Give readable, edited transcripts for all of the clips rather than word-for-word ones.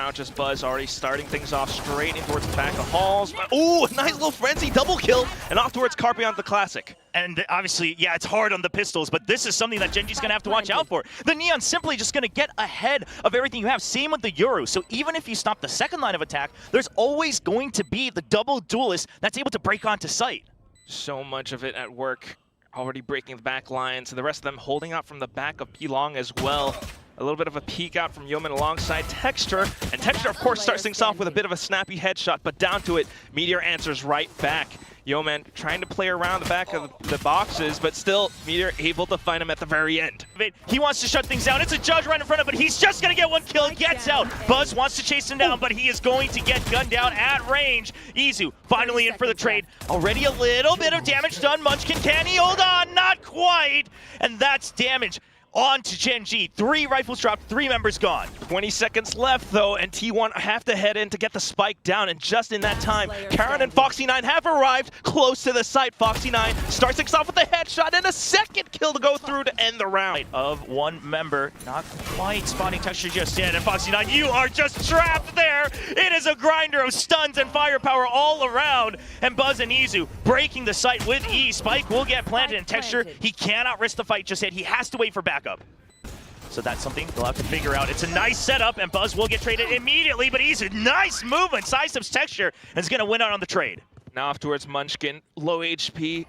now just Buzz already starting things off straight in towards the back of Halls. Ooh, nice little frenzy double kill, and off towards Carpe on the classic. And obviously, yeah, it's hard on the pistols, but this is something that Gen.G's going to have to watch out for. The Neon's simply just going to get ahead of everything you have. Same with the Yoru. So even if you stop the second line of attack, there's always going to be the double duelist that's able to break onto site. So much of it at work, already breaking the back lines, and the rest of them holding out from the back of P-Long as well. A little bit of a peek out from Yeoman alongside Texture, and Texture, of course, starts things off with a bit of a snappy headshot, but down to it, Meteor answers right back. Yeoman trying to play around the back of the boxes, but still, Meteor able to find him at the very end. He wants to shut things down. It's a judge right in front of him, but he's just going to get one kill. Gets out. Buzz wants to chase him down, but he is going to get gunned down at range. Izu finally in for the trade. Already a little bit of damage done. Munchkin, can he hold on? Not quite. And that's damage. On to Gen.G. 3 rifles dropped, 3 members gone. 20 seconds left, though, and T1 have to head in to get the spike down, and just in that time, Karen and Foxy9 have arrived close to the site. Foxy9 starts things off with a headshot and a second kill to go through to end the round. Of one member, not quite spotting Texture just yet, and Foxy9, you are just trapped there! It is a grinder of stuns and firepower all around, and Buzz and Izu breaking the site with E. Spike will get planted, and Texture, he cannot risk the fight just yet. He has to wait for backup. So that's something they'll have to figure out. It's a nice setup, and Buzz will get traded immediately, but he's a nice movement. Sidesteps Texture and is going to win out on the trade. Now off towards Munchkin, low HP.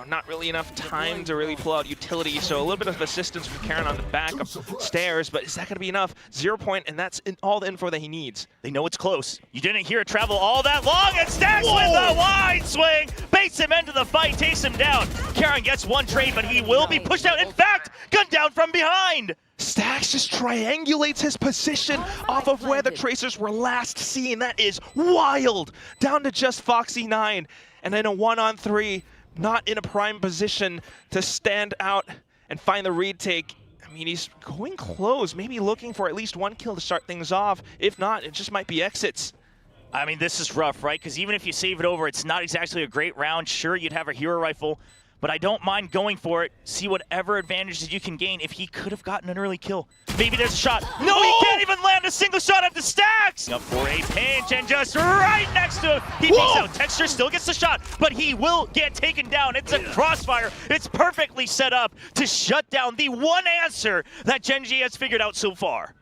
Not really enough time to really pull out utility, so a little bit of assistance from Karen on the back of stairs, but is that going to be enough? 0 point, and that's all the info that he needs. They know it's close. You didn't hear it travel all that long, and Stacks with a wide swing, baits him into the fight, takes him down. Karen gets one trade, but he will be pushed out. In fact, gunned down from behind. Stacks just triangulates his position off of where the Tracers were last seen. That is wild. Down to just Foxy9, and then a 1-on-3. Not in a prime position to stand out and find the retake. I mean, he's going close, maybe looking for at least one kill to start things off. If not, it just might be exits. I mean, this is rough, right? Because even if you save it over, it's not exactly a great round. Sure, you'd have a hero rifle, but I don't mind going for it. See whatever advantages you can gain. If he could have gotten an early kill, maybe there's a shot. No, he can't even land a single shot at the Stacks! Up for a pinch, and just right next to him, he peeks out. Texture still gets the shot, but he will get taken down. It's a crossfire. It's perfectly set up to shut down the one answer that Gen.G has figured out so far.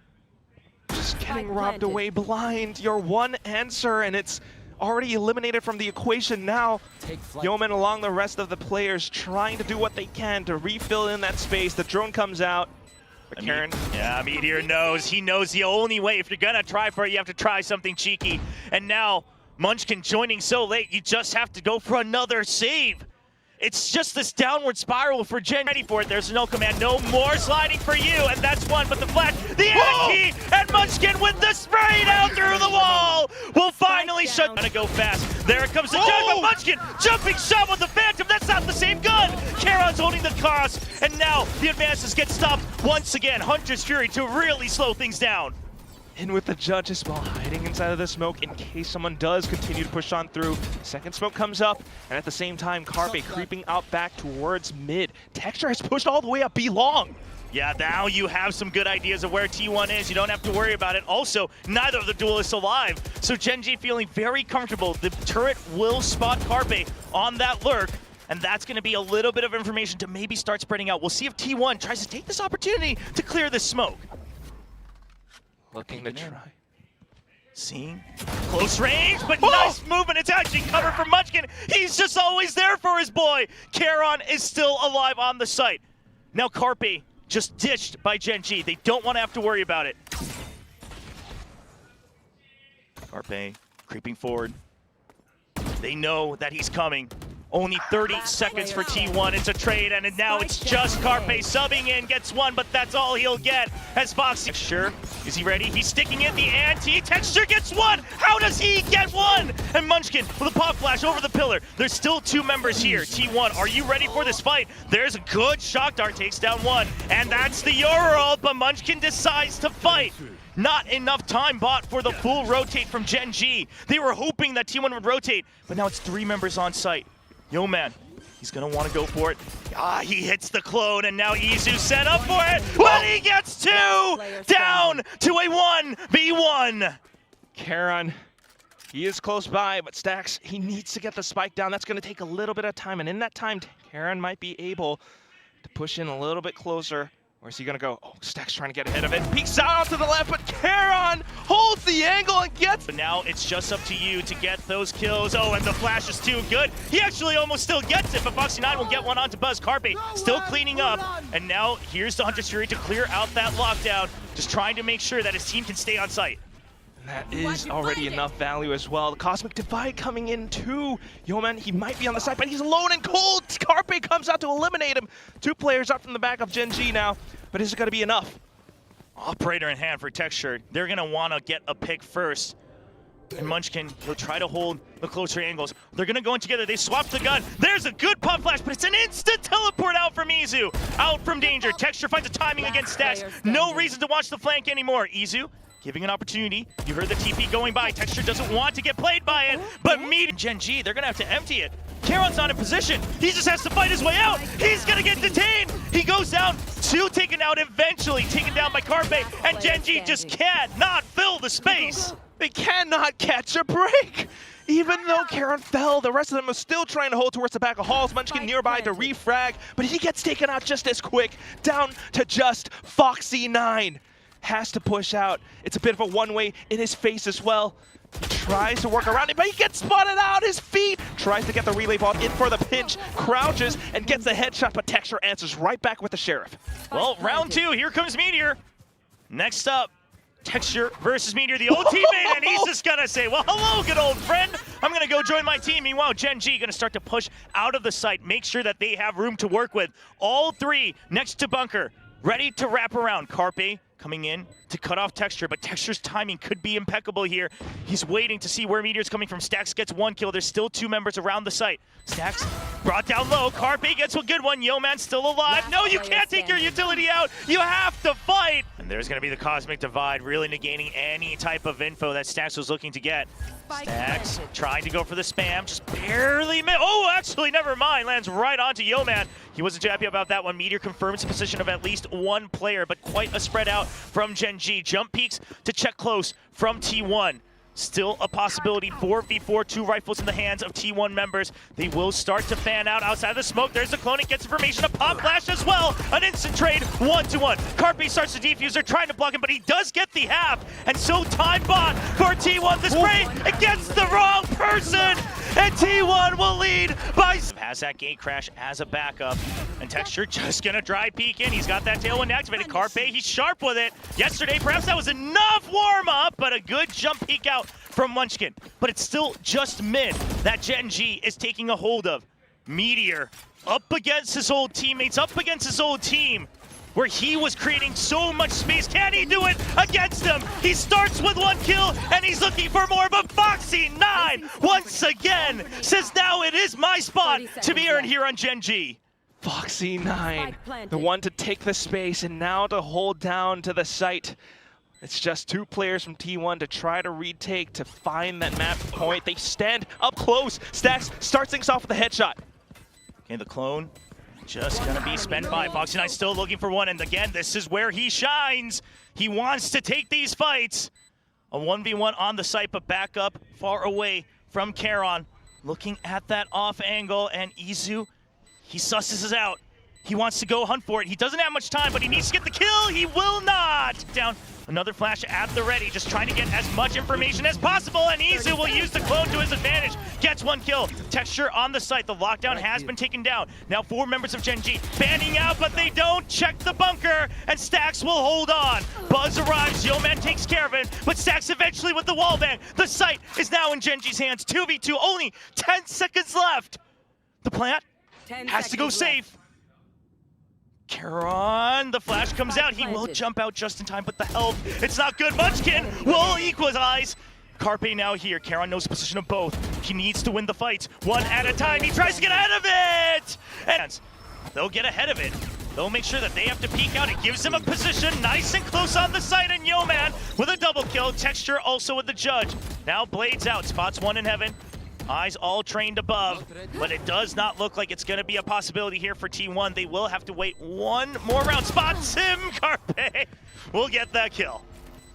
Just getting robbed away blind. Your one answer, and it's already eliminated from the equation now. Yeoman along the rest of the players trying to do what they can to refill in that space. The drone comes out. But Karen. Yeah, Meteor knows. He knows the only way. If you're going to try for it, you have to try something cheeky. And now, Munchkin joining so late, you just have to go for another save. It's just this downward spiral for Gen. Ready for it. There's no command. No more sliding for you. And that's one. But the flash, the anti, and Munchkin with the spray down through the wall will finally shut. Gotta go fast. There comes the judge, but Munchkin jumping shot with the Phantom. That's not the same gun. Karon's holding the cross. And now the advances get stopped once again. Hunter's Fury to really slow things down. In with the judge as well, hiding inside of the smoke in case someone does continue to push on through. Second smoke comes up, and at the same time, Carpe creeping out back towards mid. Texture has pushed all the way up B-long. Yeah, now you have some good ideas of where T1 is. You don't have to worry about it. Also, neither of the duelists alive. So Gen.G feeling very comfortable. The turret will spot Carpe on that lurk. And that's going to be a little bit of information to maybe start spreading out. We'll see if T1 tries to take this opportunity to clear this smoke. Looking to try. Seeing close range, but nice movement. It's actually covered for Munchkin. He's just always there for his boy. Karon is still alive on the site. Now Carpe just ditched by Gen.G. They don't want to have to worry about it. Carpe creeping forward. They know that he's coming. Only 30 seconds for T1. It's a trade, and now it's just Carpe subbing in, gets one, but that's all he'll get. As Foxy, sure, is he ready? He's sticking in the anti. Texture gets one. How does he get one? And Munchkin with a pop flash over the pillar. There's still 2 members here. T1, are you ready for this fight? There's a good shock dart, takes down one, and that's the Yoru, but Munchkin decides to fight. Not enough time bought for the full rotate from Gen.G. They were hoping that T1 would rotate, but now it's 3 members on site. Yo, man, he's going to want to go for it. He hits the clone, and now Izu set up for it, but he gets 2 down to a 1v1. Karon, he is close by, but Stax, he needs to get the spike down. That's going to take a little bit of time, and in that time, Karon might be able to push in a little bit closer. Where's he going to go? Oh, Stax trying to get ahead of it. Peeks out to the left, but Karon holds the angle and gets... But now it's just up to you to get those kills. Oh, and the flash is too good. He actually almost still gets it, but Foxy9 will get one onto Buzz. Carpe still cleaning up. And now here's the Hunter's Fury to clear out that lockdown, just trying to make sure that his team can stay on site. That is already enough value as well. The Cosmic Divide coming in too. Yeoman, he might be on the side, but he's alone and cold. Carpe comes out to eliminate him. 2 players up from the back of Gen.G now, but is it going to be enough? Operator in hand for Texture. They're going to want to get a pick first. And Munchkin, he'll try to hold the closer angles. They're going to go in together. They swap the gun. There's a good pop flash, but it's an instant teleport out from Izu. Out from danger. Texture finds a timing against Stax. No reason to watch the flank anymore. Izu giving an opportunity. You heard the TP going by. Texture doesn't want to get played by it, but Gen.G, they're gonna have to empty it. Karon's not in position. He just has to fight his way out. He's gonna get detained. He goes down, 2 taken out eventually, taken down by Carpe, and Gen.G just cannot fill the space. They cannot catch a break. Even though Karon fell, the rest of them are still trying to hold towards the back of halls. Munchkin nearby to refrag, but he gets taken out just as quick, down to just Foxy9. Has to push out. It's a bit of a one-way in his face as well. He tries to work around it, but he gets spotted out. His feet tries to get the relay ball in for the pinch, crouches and gets the headshot, but Texture answers right back with the Sheriff. Well, round 2, here comes Meteor. Next up, Texture versus Meteor, the old teammate, and he's just gonna say, well, hello, good old friend. I'm gonna go join my team. Meanwhile, Gen.G gonna start to push out of the site, make sure that they have room to work with. All 3 next to bunker, ready to wrap around. Carpe coming in to cut off Texture, but Texture's timing could be impeccable here. He's waiting to see where Meteor's coming from. Stax gets 1 kill. There's still 2 members around the site. Stax brought down low. Carpe gets a good one. Yeoman's still alive. No, you can't take your utility out. You have to fight. And there's going to be the Cosmic Divide, really negating any type of info that Stax was looking to get. Stax trying to go for the spam, just barely missed. Oh, actually, never mind. Lands right onto Yeoman. He wasn't too happy about that one. Meteor confirms the position of at least 1 player, but quite a spread out from Gen.G. Jump peeks to check close from T1. Still a possibility, 4v4, 2 rifles in the hands of T1 members. They will start to fan out outside of the smoke. There's the clone, it gets information, a pop flash as well. An instant trade, 1-1. Carpe starts to defuse, they're trying to block him, but he does get the half. And so time bought for T1. The spray against the wrong person, and T1 will lead by... Has that gate crash as a backup, and Texture just gonna dry peek in. He's got that tailwind activated. Carpe, he's sharp with it. Yesterday, perhaps that was enough warm-up, but a good jump peek out from Munchkin, but it's still just mid that Gen.G is taking a hold of. Meteor up against his old teammates, up against his old team, where he was creating so much space. Can he do it against them? He starts with 1 kill, and he's looking for more, but Foxy9 once again says, now it is my spot to be earned here on Gen.G. Foxy9, the one to take the space and now to hold down to the site. It's just 2 players from T1 to try to retake, to find that map point. They stand up close. Stax starts things off with a headshot. Okay, the clone just gonna be spent by Foxy9, still looking for one, and again, this is where he shines. He wants to take these fights. A 1v1 on the site, but back up far away from Karon. Looking at that off angle, and Izu, he susses this out. He wants to go hunt for it. He doesn't have much time, but he needs to get the kill. He will not. Down. Another flash at the ready, just trying to get as much information as possible, and Izu will use the clone to his advantage. Gets 1 kill. Texture on the site. The lockdown has been taken down. Now 4 members of Gen.G fanning out, but they don't check the bunker, and Stax will hold on. Buzz arrives. Yeoman takes care of it, but Stax eventually with the wallbang. The site is now in Gen.G's hands. 2v2, only 10 seconds left. The plant has to go safe. Karon, the flash comes out. He will jump out just in time, but the health, it's not good. Munchkin will equalize. Carpe now here. Karon knows the position of both. He needs to win the fight 1 at a time. He tries to get ahead of it. And they'll get ahead of it. They'll make sure that they have to peek out. It gives them a position nice and close on the site, and Yeoman with a double kill. Texture also with the judge. Now Blades out, spots 1 in heaven. Eyes all trained above, but it does not look like it's going to be a possibility here for T1. They will have to wait 1 more round. Spots him, Carpe will get that kill.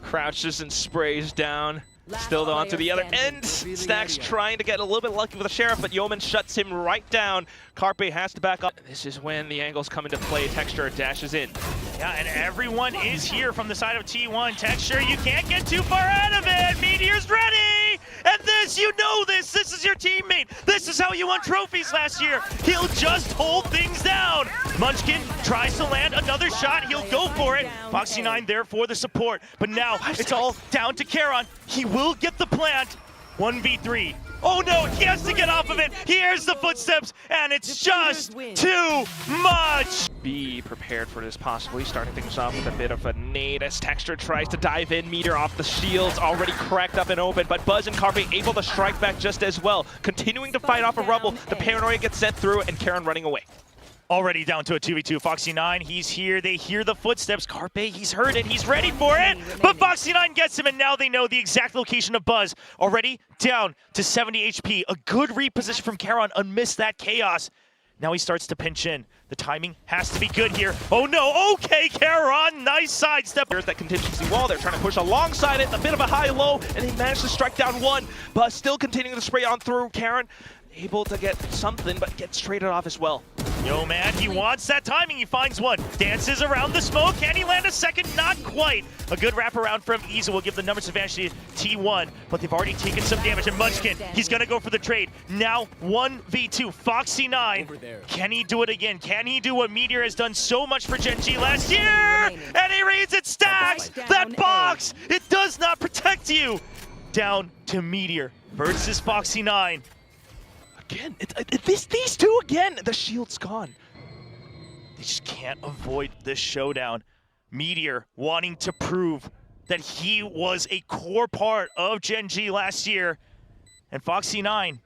Crouches and sprays down. Still though onto the other end. Stacks trying to get a little bit lucky with the Sheriff, but Yeoman shuts him right down. Carpe has to back up. This is when the angles come into play. Texture dashes in. Yeah, and everyone is here from the side of T1. Texture, you can't get too far out of it. Meteor's ready! And this, you know this. This is your teammate. This is how you won trophies last year. He'll just hold things down. Munchkin tries to land another shot. He'll go for it. Foxy9 there for the support. But now it's all down to Karon. He will get the plant. 1v3. Oh no, he has to get off of it. He hears the footsteps, and it's just too much. Be prepared for this possibly. Starting things off with a bit of a nade as Texture tries to dive in. Meteor off the shields, already cracked up and open, but Buzz and Carpe able to strike back just as well. Continuing to fight off a rubble. The paranoia gets sent through, and Karon running away. Already down to a 2v2. Foxy9, he's here. They hear the footsteps. Carpe, he's heard it. He's ready for it. But Foxy9 gets him, and now they know the exact location of Buzz. Already down to 70 HP. A good reposition from Karon amidst that chaos. Now he starts to pinch in. The timing has to be good here. Oh no, okay, Karon, nice sidestep. There's that contingency wall. They're trying to push alongside it. A bit of a high-low, and they managed to strike down one. Buzz still continuing to spray on through. Karon able to get something, but gets traded off as well. Yo, man, he wants that timing. He finds one. Dances around the smoke. Can he land a second? Not quite. A good wraparound from Izu will give the numbers advantage to T1, but they've already taken some damage. And Munchkin, he's going to go for the trade. Now 1v2. Foxy9. Can he do it again? Can he do what Meteor has done so much for Gen.G last year? And he reads it. Stacks. That box. It does not protect you. Down to Meteor versus Foxy9. Again, these two again. The shield's gone. They just can't avoid this showdown. Meteor wanting to prove that he was a core part of Gen.G last year. And Foxy9,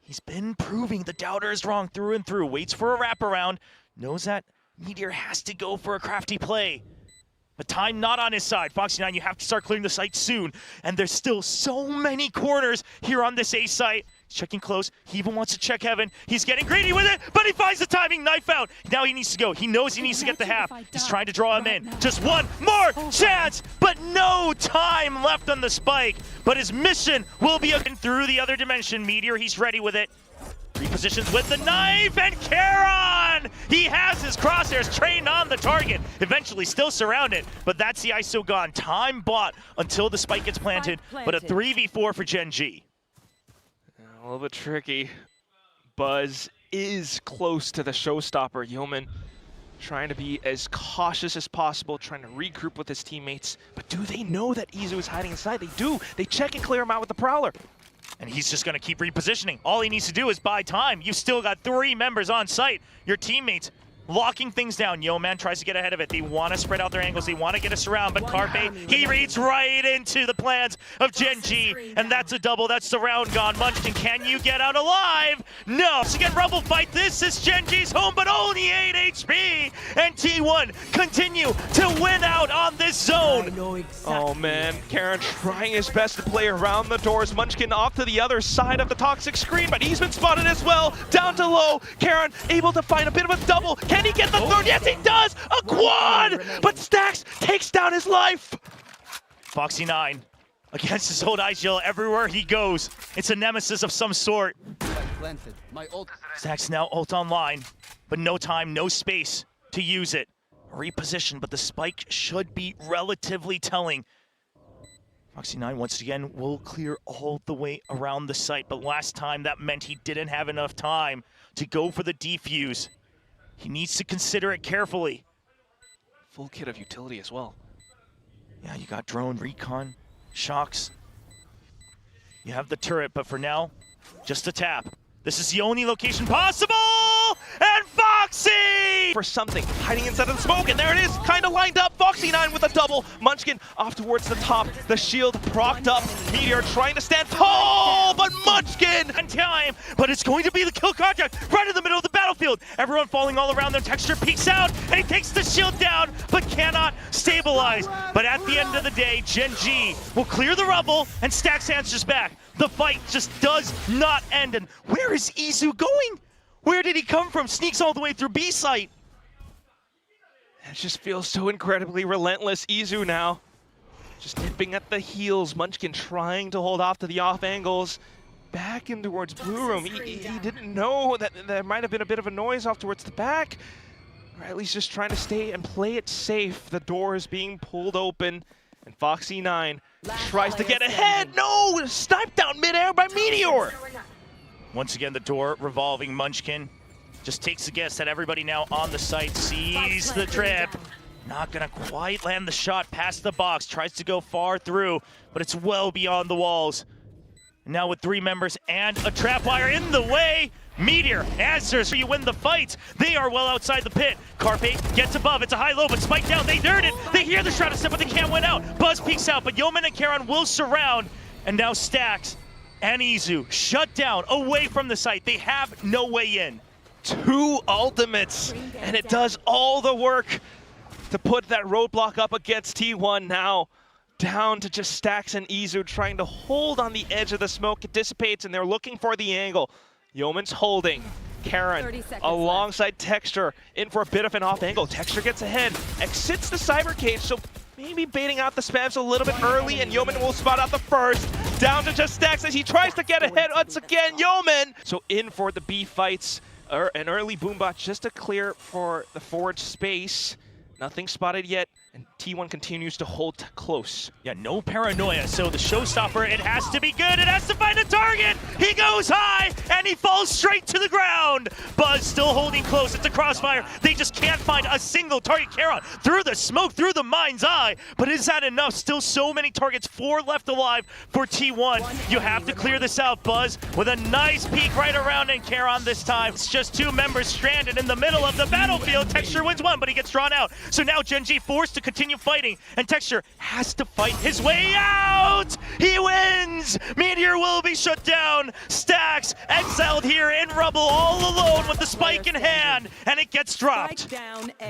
he's been proving the doubter is wrong through and through. Waits for a wraparound. Knows that Meteor has to go for a crafty play. But time not on his side. Foxy9, you have to start clearing the site soon. And there's still so many corners here on this A site. Checking close. He even wants to check heaven. He's getting greedy with it, but he finds the timing. Knife out. Now he needs to go. He knows he needs to get the half. He's trying to draw him in. Just one more chance, but no time left on the spike. But his mission will be through the other dimension. Meteor, he's ready with it. Repositions with the knife, and Karon! He has his crosshairs trained on the target. Eventually still surrounded, but that's the ISO gone. Time bought until the spike gets planted, but a 3v4 for Gen.G. A little bit tricky. Buzz is close to the showstopper. Yeoman trying to be as cautious as possible, trying to regroup with his teammates. But do they know that Izu is hiding inside? They do. They check and clear him out with the Prowler. And he's just going to keep repositioning. All he needs to do is buy time. You've still got 3 members on site. Your teammates locking things down. Yeoman tries to get ahead of it. They want to spread out their angles. They want to get us around. But Carpe, he reads right into the plans of Gen.G. And that's a double. That's the round gone. Munchkin, can you get out alive? No. So again, Rumble fight. This is Gen.G's home, but only 8 HP. And T1 continue to win out on this zone. Oh man, Karon trying his best to play around the doors. Munchkin off to the other side of the toxic screen, but he's been spotted as well. Down to low. Karon able to find a bit of a double. Can he get the third? Yes, he does! A quad! But Stacks takes down his life! Foxy9 against his old ice gel everywhere he goes. It's a nemesis of some sort. Stacks now ult online, but no time, no space to use it. Reposition, but the spike should be relatively telling. Foxy9 once again will clear all the way around the site, but last time that meant he didn't have enough time to go for the defuse. He needs to consider it carefully. Full kit of utility as well. Yeah, you got drone, recon, shocks. You have the turret, but for now, just a tap. This is the only location possible! And Foxy! For something, hiding inside of the smoke, and there it is, kind of lined up. Foxy9 with a double. Munchkin off towards the top. The shield propped up. Meteor trying to stand tall, but Munchkin! In time, but it's going to be the kill contract right in the middle of the battlefield. Everyone falling all around them. Texture peeks out, and he takes the shield down, but cannot stabilize. But at the end of the day, Gen.G will clear the rubble, and Stacks answers back. The fight just does not end. And where is Izu going? Where did he come from? Sneaks all the way through B site. It just feels so incredibly relentless. Izu now just nipping at the heels. Munchkin trying to hold off to the off angles. Back in towards Blue Room. He didn't know that there might have been a bit of a noise off towards the back. Or at least just trying to stay and play it safe. The door is being pulled open. And Foxy9 tries to get ahead. No! Sniped down midair by Meteor! Once again, the door revolving. Munchkin just takes a guess that everybody now on the site sees the trip. Not gonna quite land the shot past the box. Tries to go far through, but it's well beyond the walls. Now with 3 members and a trap wire in the way, Meteor answers. You win the fight. They are well outside the pit. Carpe gets above. It's a high-low, but spike down. They dirt it. They hear the shot of step, but they can't win out. Buzz peeks out, but Yeoman and Karon will surround. And now Stax and Izu shut down away from the site. They have no way in. 2 ultimates, and it does all the work to put that roadblock up against T1 now. Down to just Stax and Izu trying to hold on the edge of the smoke. It dissipates and they're looking for the angle. Yeoman's holding. Karon alongside Texture in for a bit of an off angle. Texture gets ahead, exits the cyber cage, so maybe baiting out the spams a little bit early, and Yeoman will spot out the first. Down to just Stax as he tries to get ahead once again. Yeoman! So in for the B fights. An early boombot just to clear for the forward space. Nothing spotted yet, and T1 continues to hold close. Yeah, no paranoia, so the showstopper, it has to be good, it has to find a target! He goes high, and he falls straight to the ground! Buzz still holding close, it's a crossfire. They just can't find a single target. Karon through the smoke, through the mind's eye, but is that enough? Still so many targets, 4 left alive for T1. You have to clear this out, Buzz, with a nice peek right around in Karon this time. It's just 2 members stranded in the middle of the battlefield. Texture wins 1, but he gets drawn out. So now Gen.G forced to continue fighting, and Texture has to fight his way out! He wins! Meteor will be shut down! Stax exiled here in rubble all alone with the spike in hand, and it gets dropped.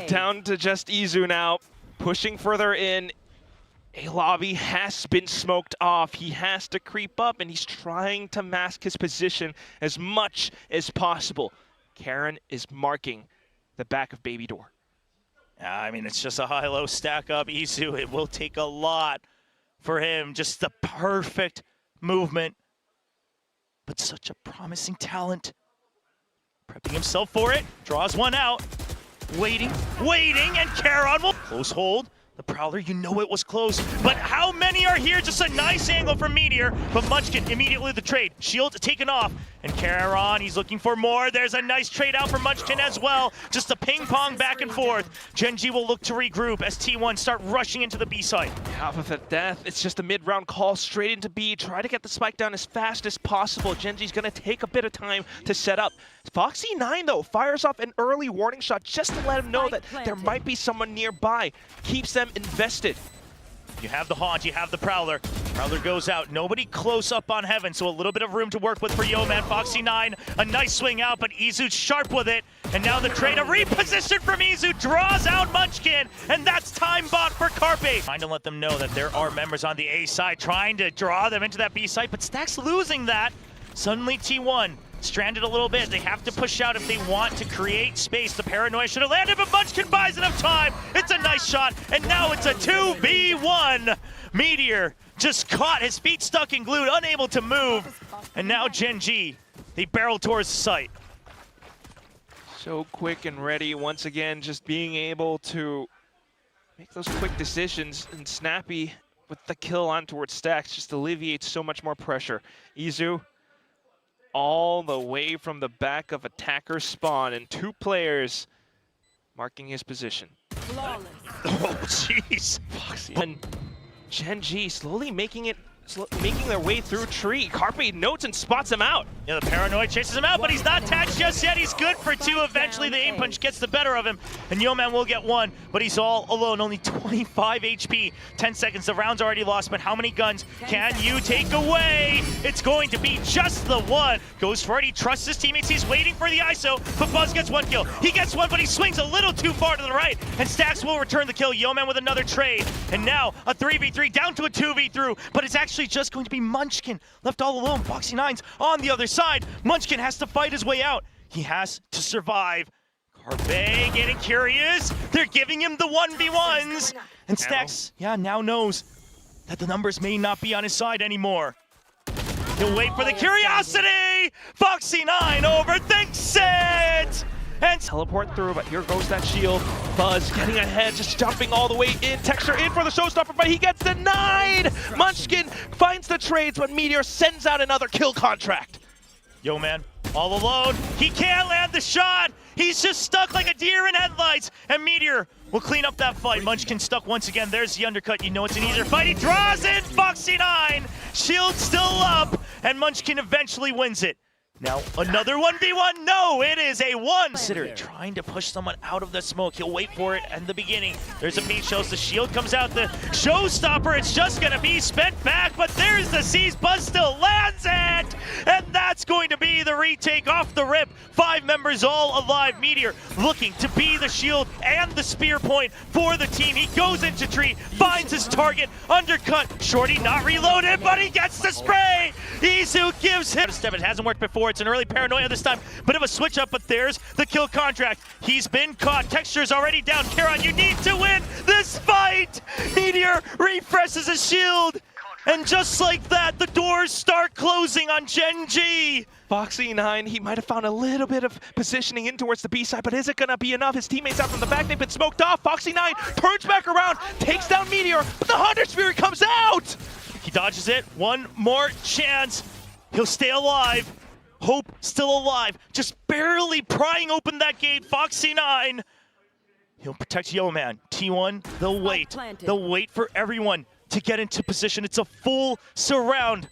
Down to just Izu now, pushing further in. A lobby has been smoked off. He has to creep up, and he's trying to mask his position as much as possible. Karon is marking the back of Baby Door. I mean, it's just a high-low stack up. Izu, it will take a lot for him. Just the perfect movement. But such a promising talent. Prepping himself for it. Draws one out. Waiting, and Karon will close hold. The Prowler, you know it was close, but how many are here? Just a nice angle from Meteor, but Munchkin immediately the trade. Shield taken off, and Karon, he's looking for more. There's a nice trade out for Munchkin as well. Just a ping pong back and forth. Gen.G will look to regroup as T1 start rushing into the B site. Half of the death, it's just a mid-round call straight into B. Try to get the spike down as fast as possible. Gen.G's gonna take a bit of time to set up. Foxy9 though fires off an early warning shot just to let him know that there might be someone nearby. Keeps them invested. You have the Haunt, you have the Prowler. Prowler goes out, nobody close up on Heaven, so a little bit of room to work with for Yeoman. Foxy9, a nice swing out, but Izu's sharp with it. And now the trade, a reposition from Izu, draws out Munchkin, and that's time bought for Carpe. Trying to let them know that there are members on the A side, trying to draw them into that B side, but Stax losing that. Suddenly T1 stranded a little bit. They have to push out if they want to create space. The paranoia should have landed, but Munchkin buys enough time. It's a nice shot, and now it's a 2v1. Meteor just caught, his feet stuck and glued, unable to move. And now Gen.G, they barrel towards the site. So quick and ready once again, just being able to make those quick decisions, and snappy with the kill on towards Stax just alleviates so much more pressure. Izu all the way from the back of attacker's spawn, and 2 players marking his position. Flawless. Oh, jeez. And Gen.G slowly making their way through tree. Carpe notes and spots him out. Yeah, the paranoid chases him out, but he's not tagged just yet. He's good for 2. Eventually, the aim punch gets the better of him, and Yeoman will get 1, but he's all alone. Only 25 HP. 10 seconds. The round's already lost, but how many guns can you take away? It's going to be just the 1. Goes for it. He trusts his teammates. He's waiting for the ISO, but Buzz gets 1 kill. He gets 1, but he swings a little too far to the right, and Stax will return the kill. Yeoman with another trade, and now a 3v3 down to a 2v3, but it's actually just going to be Munchkin left all alone. Foxy9's on the other side. Munchkin has to fight his way out. He has to survive. Carpe getting curious. They're giving him the 1v1s. And Stax, yeah, now knows that the numbers may not be on his side anymore. He'll wait for the curiosity! Foxy9 overthinks it! And Teleport through, but here goes that shield. Buzz getting ahead, just jumping all the way in. Texture in for the showstopper, but he gets denied! Munchkin finds the trades, but Meteor sends out another kill contract. Yo, man, all alone. He can't land the shot. He's just stuck like a deer in headlights. And Meteor will clean up that fight. Munchkin stuck once again. There's the undercut. You know it's an easier fight. He draws it. Foxy9. Shield still up. And Munchkin eventually wins it. Now, another 1v1. No, it is a one. Consider trying to push someone out of the smoke. He'll wait for it in the beginning. There's a beat shows. The shield comes out. The showstopper, it's just going to be spent back. But there's the C's. Buzz still lands it. And that's going to be the retake off the rip. 5 members all alive. Meteor looking to be the shield and the spear point for the team. He goes into tree, finds his target. Undercut. Shorty not reloaded, but he gets the spray. Izu gives him a step. It hasn't worked before. It's an early paranoia this time. Bit of a switch up, but there's the kill contract. He's been caught. Texture's already down. Karon, you need to win this fight. Meteor refreshes his shield. And just like that, the doors start closing on Gen.G. Foxy9, he might have found a little bit of positioning in towards the B side, but is it gonna be enough? His teammates out from the back, they've been smoked off. Foxy9 turns back around, takes down Meteor, but the Hunter Spirit comes out! He dodges it. One more chance. He'll stay alive. Hope still alive. Just barely prying open that gate. Foxy9. He'll protect Yo Man. T1, they'll wait. They'll wait for everyone to get into position. It's a full surround.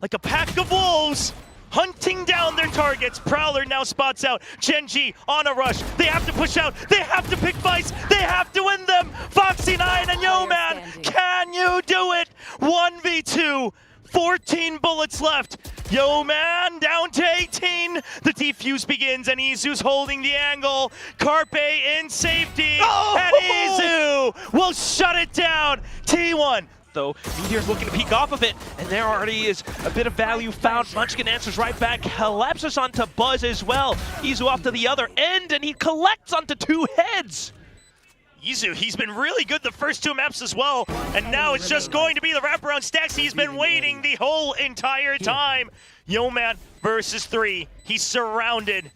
Like a pack of wolves hunting down their targets. Prowler now spots out. Gen.G on a rush. They have to push out. They have to pick fights. They have to win them. Foxy9 and Yo Man, can you do it? 1v2. 14 bullets left. Yo Man down to 18. The defuse begins and Izu's holding the angle. Carpe in safety. Oh! And Izu will shut it down. T1. Though Meteor's looking to peek off of it, and there already is a bit of value found. Munchkin answers right back, collapses onto Buzz as well. Izu off to the other end, and he collects onto 2 heads. Izu, he's been really good the first 2 maps as well, and now it's just going to be the wraparound stacks. He's been waiting the whole entire time. Yo Man versus 3. He's surrounded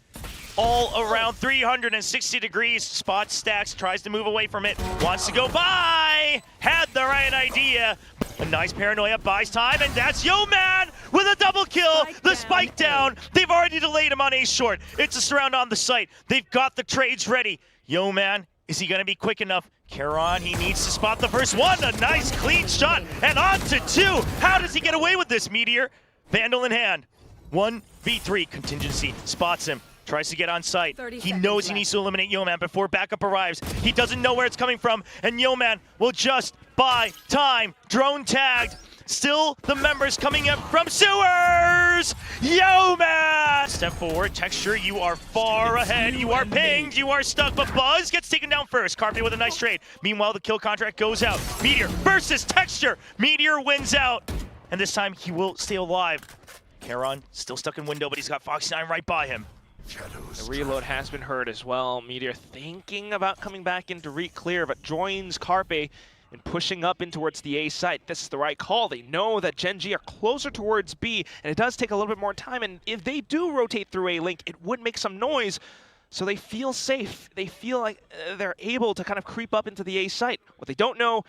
all around 360 degrees. Spot stacks, tries to move away from it, wants to go by. Had the right idea. A nice paranoia buys time, and that's Yo Man with a double kill. The spike down. They've already delayed him on ace short. It's a surround on the site. They've got the trades ready. Yo Man, is he going to be quick enough? Karon, he needs to spot the first one. A nice clean shot, and on to 2. How does he get away with this, Meteor? Vandal in hand. 1v3, contingency, spots him. Tries to get on site. He knows he needs to eliminate Yo Man before backup arrives. He doesn't know where it's coming from, and Yo Man will just buy time. Drone tagged. Still the members coming up from sewers. Yo Man! Step forward. Texture, you are far ahead. You are pinged. You are stuck, but Buzz gets taken down first. Carpe with a nice trade. Meanwhile, the kill contract goes out. Meteor versus Texture. Meteor wins out, and this time he will stay alive. Karon still stuck in window, but he's got Foxy9 right by him. The reload has been heard as well. Meteor thinking about coming back into re-clear, but joins Carpe and pushing up in towards the A site. This is the right call. They know that Gen.G are closer towards B, and it does take a little bit more time, and if they do rotate through A link, it would make some noise, so they feel safe. They feel like they're able to kind of creep up into the A site. What they don't know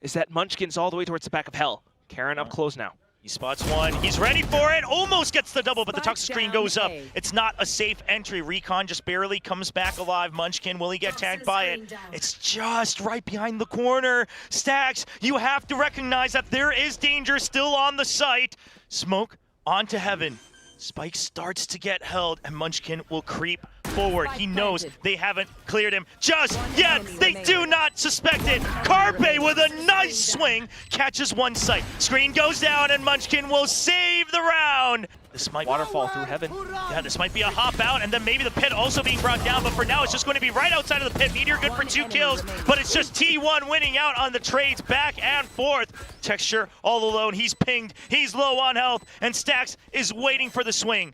is that Munchkin's all the way towards the back of Hell. Karon up close now. He spots one, he's ready for it, almost gets the double, but the toxic screen goes up. It's not a safe entry. Recon just barely comes back alive. Munchkin, will he get tagged by it? It's just right behind the corner. Stacks, you have to recognize that there is danger still on the site. Smoke onto heaven. Spike starts to get held, and Munchkin will creep forward. He knows they haven't cleared him just yet. They do not suspect it. Carpe with a nice swing catches one sight. Screen goes down, and Munchkin will save the round. This might waterfall through heaven. Yeah, this might be a hop out, and then maybe the pit also being brought down, but for now it's just going to be right outside of the pit. Meteor good for 2 kills, but it's just T1 winning out on the trades back and forth. Texture all alone, he's pinged, he's low on health, and Stacks is waiting for the swing.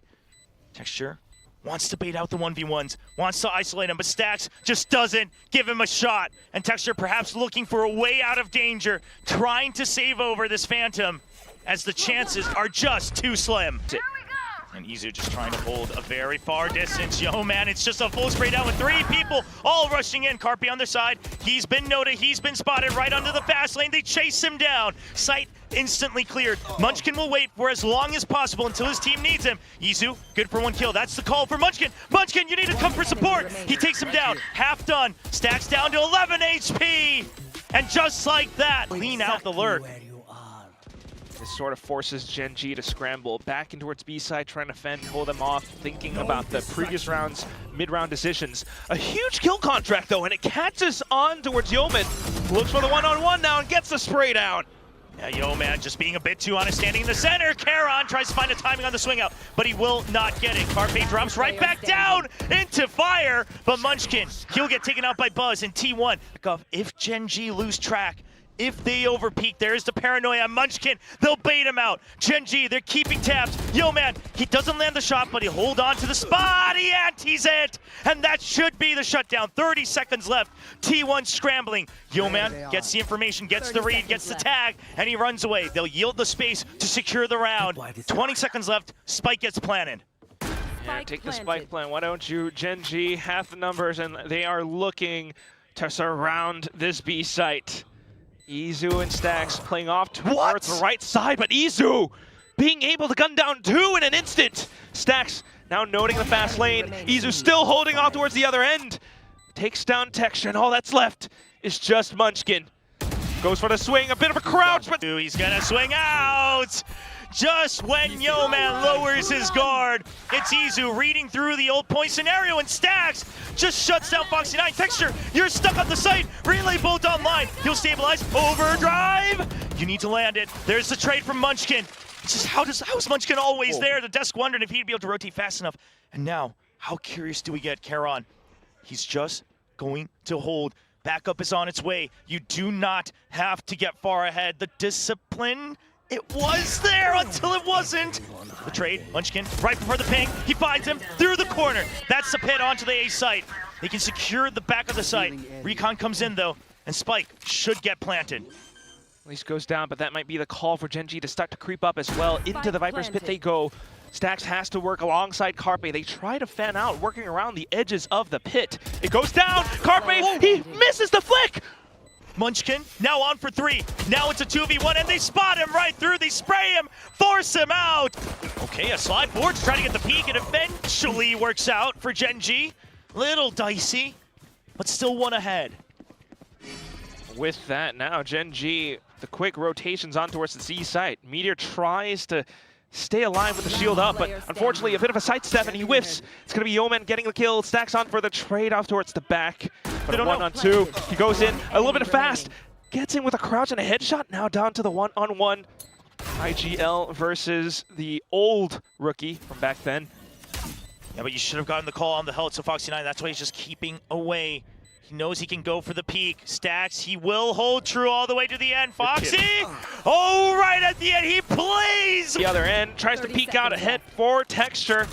Texture wants to bait out the 1v1s, wants to isolate him, but Stax just doesn't give him a shot. And Texture perhaps looking for a way out of danger, trying to save over this Phantom, as the chances are just too slim. And Izu just trying to hold a very far distance. Yo, man, it's just a full spray down with 3 people all rushing in. Carpe on their side. He's been noted. He's been spotted right under the fast lane. They chase him down. Sight instantly cleared. Munchkin will wait for as long as possible until his team needs him. Izu, good for 1 kill. That's the call for Munchkin. Munchkin, you need to come for support. He takes him down. Half done. Stacks down to 11 HP. And just like that, clean out the lurk. This sort of forces Gen.G to scramble back in towards B side, trying to fend, hold them off, thinking about the previous round's mid-round decisions. A huge kill contract though, and it catches on towards Yeoman. Looks for the one-on-one now and gets the spray down. Yeah, Yo-Man just being a bit too honest, standing in the center. Karon tries to find a timing on the swing out, but he will not get it. Carpe drops right back down into fire, but Munchkin, he'll get taken out by Buzz in T1. If Gen.G lose track, if they overpeak, there's the paranoia. Munchkin, they'll bait him out. Gen.G, they're keeping tabs. Yo-Man, he doesn't land the shot, but he'll hold on to the spot. He antes it, and that should be the shutdown. 30 seconds left. T1 scrambling. Yo-Man gets the information, gets the read, gets the tag, and he runs away. They'll yield the space to secure the round. 20 seconds left. Spike gets planted. Yeah, take the spike plan. Why don't you? Gen.G have the numbers, and they are looking to surround this B site. Izu and Stax playing off towards the right side, but Izu being able to gun down 2 in an instant. Stax now noting the fast lane. Izu still holding off towards the other end. Takes down Texture, and all that's left is just Munchkin. Goes for the swing, a bit of a crouch, but he's gonna swing out! Just when Yo-Man lowers his guard, it's Izu reading through the old point scenario, and Stax just shuts down Foxy 9. Texture, you're stuck on the site. Relay bolt online. He'll stabilize. Overdrive. You need to land it. There's the trade from Munchkin. It's just how is Munchkin always there? The desk wondering if he'd be able to rotate fast enough. And now, how curious do we get Karon? He's just going to hold. Backup is on its way. You do not have to get far ahead. The discipline, it was there until it wasn't. The trade, Munchkin, right before the ping. He finds him through the corner. That's the pit onto the A site. They can secure the back of the site. Recon comes in though, and Spike should get planted. At least goes down, but that might be the call for Gen.G to start to creep up as well. Into the Viper's pit they go. Stax has to work alongside Carpe. They try to fan out, working around the edges of the pit. It goes down. Carpe, he misses the flick. Munchkin now on for 3. Now it's a 2v1 and they spot him right through. They spray him, force him out. Okay, a slide forward to try to get the peek. It eventually works out for Gen.G. Little dicey, but still 1 ahead. With that now, Gen.G, the quick rotations on towards the C site. Meteor tries to stay alive with the shield up, but unfortunately a bit of a sidestep and he whiffs. It's going to be Yeoman getting the kill. Stacks on for the trade off towards the back. But a 1-on-2. He goes in a little bit fast. Gets in with a crouch and a headshot. Now down to the 1-on-1. IGL versus the old rookie from back then. Yeah, but you should have gotten the call on the Held, so Foxy 9, that's why he's just keeping away. He knows he can go for the peak. Stacks, he will hold true all the way to the end. Foxy! Oh, right at the end, he plays! The other end, tries to peek out ahead for Texture.